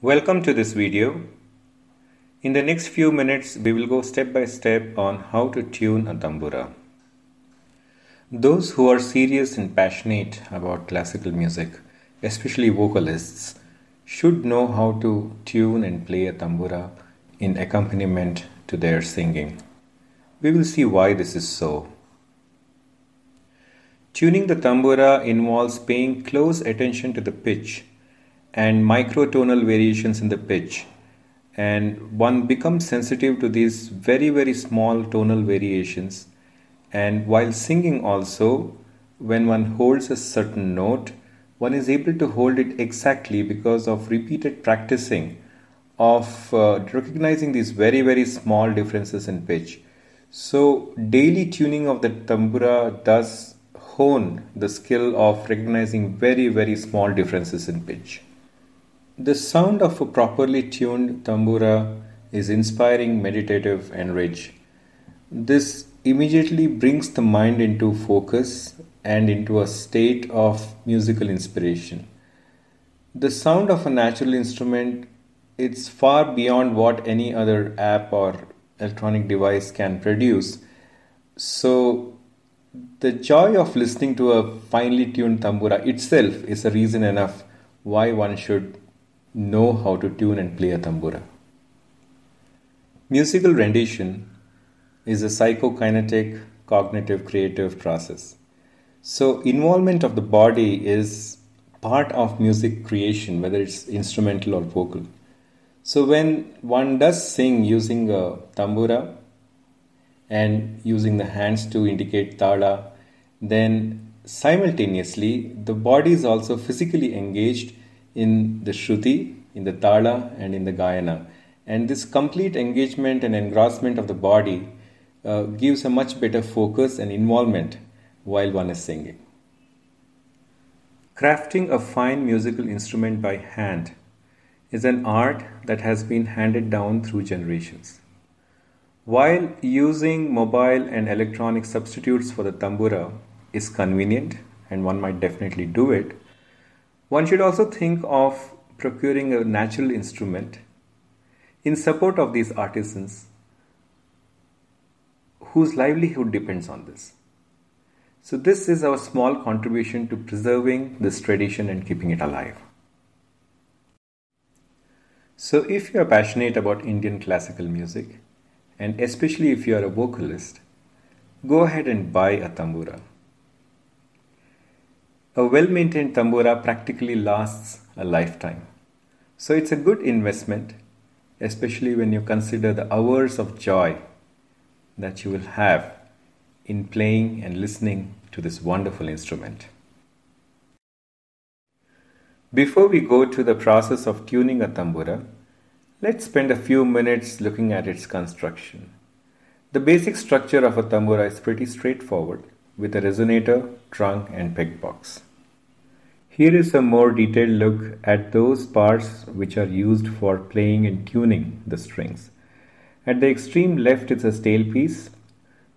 Welcome to this video. In the next few minutes, we will go step by step on how to tune a tambura. Those who are serious and passionate about classical music, especially vocalists, should know how to tune and play a tambura in accompaniment to their singing. We will see why this is so. Tuning the tambura involves paying close attention to the pitch and microtonal variations in the pitch, and one becomes sensitive to these very small tonal variations. And while singing also, when one holds a certain note, one is able to hold it exactly because of repeated practicing of recognizing these very small differences in pitch. So daily tuning of the tambura does hone the skill of recognizing very small differences in pitch. The sound of a properly tuned tambura is inspiring, meditative, and rich. This immediately brings the mind into focus and into a state of musical inspiration. The sound of a natural instrument, it's far beyond what any other app or electronic device can produce. So the joy of listening to a finely tuned tambura itself is a reason enough why one should know how to tune and play a tambura. Musical rendition is a psychokinetic, cognitive, creative process. So involvement of the body is part of music creation, whether it's instrumental or vocal. So when one does sing using a tambura and using the hands to indicate tala, then simultaneously the body is also physically engaged in the shruti, in the tala, and in the gayana. And this complete engagement and engrossment of the body gives a much better focus and involvement while one is singing. Crafting a fine musical instrument by hand is an art that has been handed down through generations. While using mobile and electronic substitutes for the tambura is convenient, and one might definitely do it, one should also think of procuring a natural instrument in support of these artisans whose livelihood depends on this. So this is our small contribution to preserving this tradition and keeping it alive. So if you are passionate about Indian classical music, and especially if you are a vocalist, go ahead and buy a tambura. A well-maintained tambura practically lasts a lifetime. So it's a good investment, especially when you consider the hours of joy that you will have in playing and listening to this wonderful instrument. Before we go to the process of tuning a tambura, let's spend a few minutes looking at its construction. The basic structure of a tambura is pretty straightforward, with a resonator, trunk, and peg box. Here is a more detailed look at those parts which are used for playing and tuning the strings. At the extreme left is a tailpiece,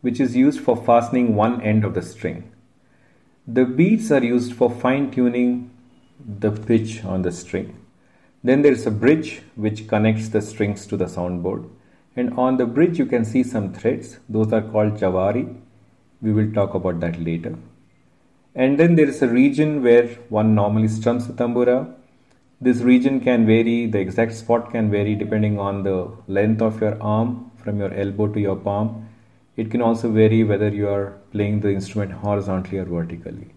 which is used for fastening one end of the string. The beads are used for fine-tuning the pitch on the string. Then there is a bridge which connects the strings to the soundboard. And on the bridge you can see some threads. Those are called Jawari. We will talk about that later. And then there is a region where one normally strums the tambura. This region can vary, the exact spot can vary depending on the length of your arm from your elbow to your palm. It can also vary whether you are playing the instrument horizontally or vertically.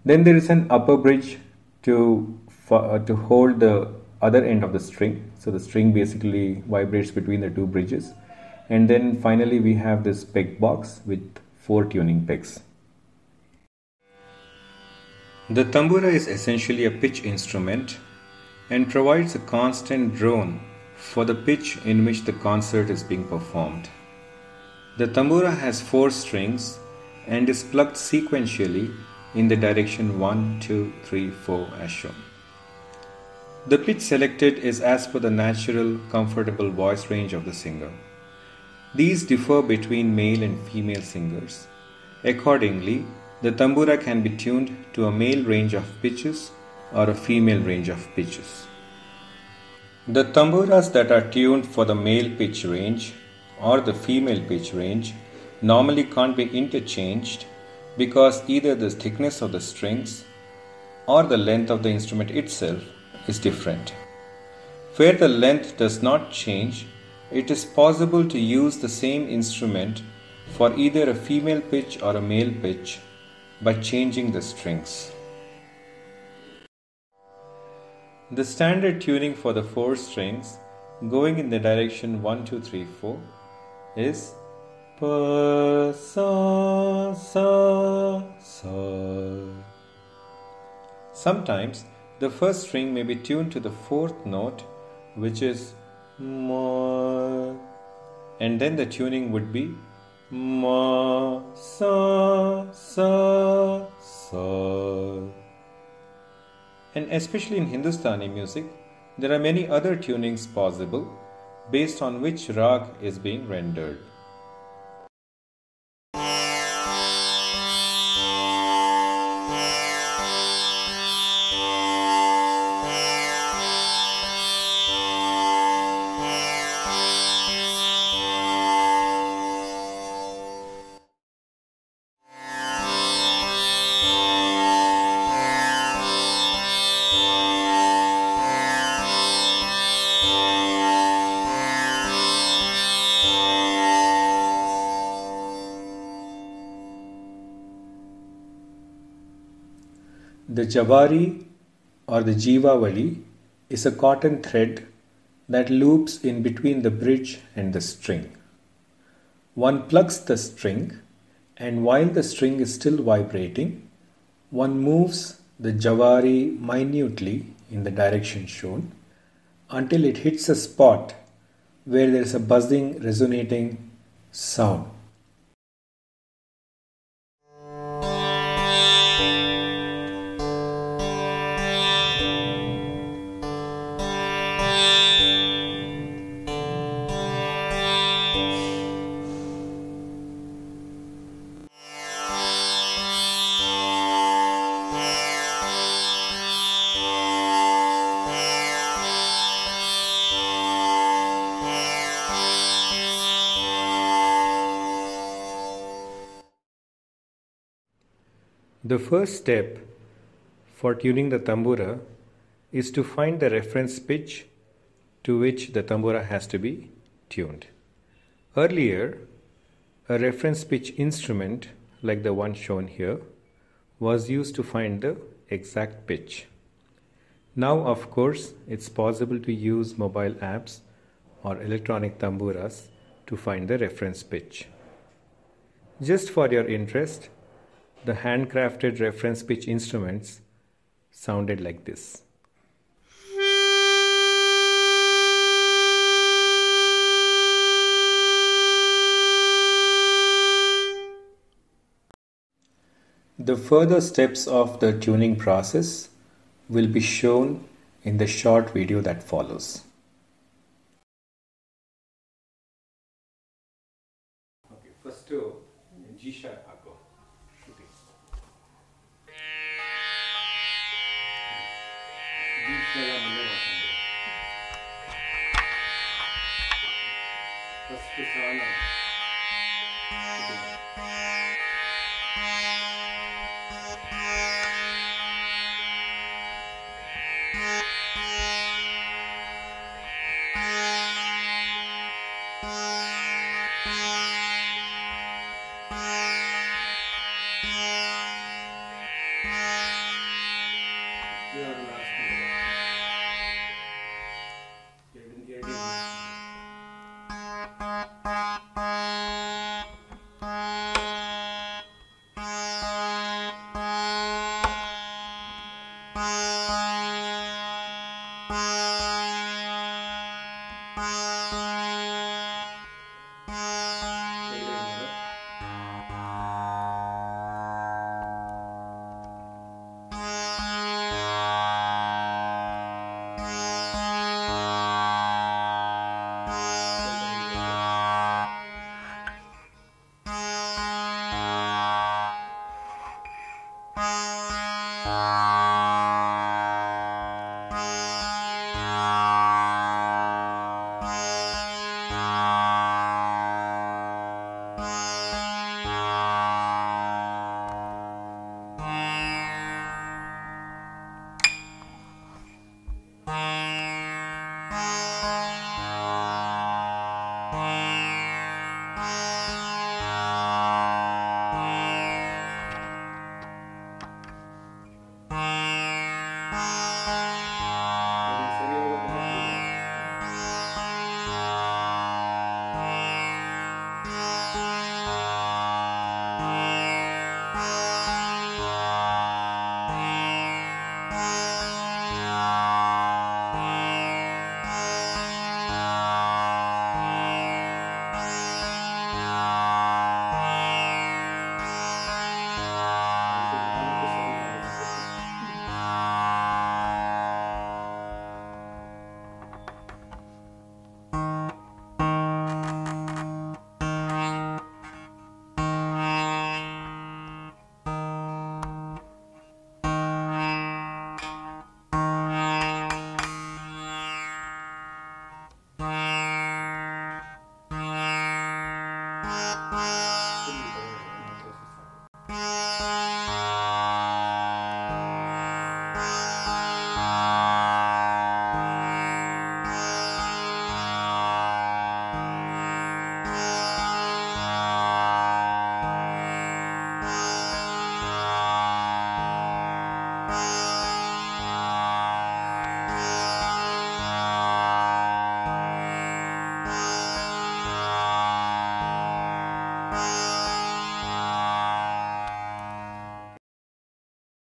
Then there is an upper bridge to hold the other end of the string. So the string basically vibrates between the two bridges. And then finally we have this peg box with 4 tuning pegs. The tambura is essentially a pitch instrument and provides a constant drone for the pitch in which the concert is being performed. The tambura has 4 strings and is plucked sequentially in the direction 1, 2, 3, 4 as shown. The pitch selected is as per the natural, comfortable voice range of the singer. These differ between male and female singers. Accordingly, the tambura can be tuned to a male range of pitches or a female range of pitches. The tamburas that are tuned for the male pitch range or the female pitch range normally can't be interchanged because either the thickness of the strings or the length of the instrument itself is different. Where the length does not change, it is possible to use the same instrument for either a female pitch or a male pitch by changing the strings. The standard tuning for the 4 strings going in the direction 1, 2, 3, 4 is pa, sa, sa, sa. Sometimes the first string may be tuned to the 4th note, which is ma, and then the tuning would be ma, sa, sa, sa. And especially in Hindustani music, there are many other tunings possible based on which rag is being rendered. The Jawari or the Jivawali is a cotton thread that loops in between the bridge and the string. One plucks the string, and while the string is still vibrating, one moves the Jawari minutely in the direction shown until it hits a spot where there is a buzzing, resonating sound. The first step for tuning the tambura is to find the reference pitch to which the tambura has to be tuned. Earlier, a reference pitch instrument like the one shown here was used to find the exact pitch. Now, of course, it's possible to use mobile apps or electronic tamburas to find the reference pitch. Just for your interest, the handcrafted reference pitch instruments sounded like this. The further steps of the tuning process will be shown in the short video that follows. Okay, first G sharp.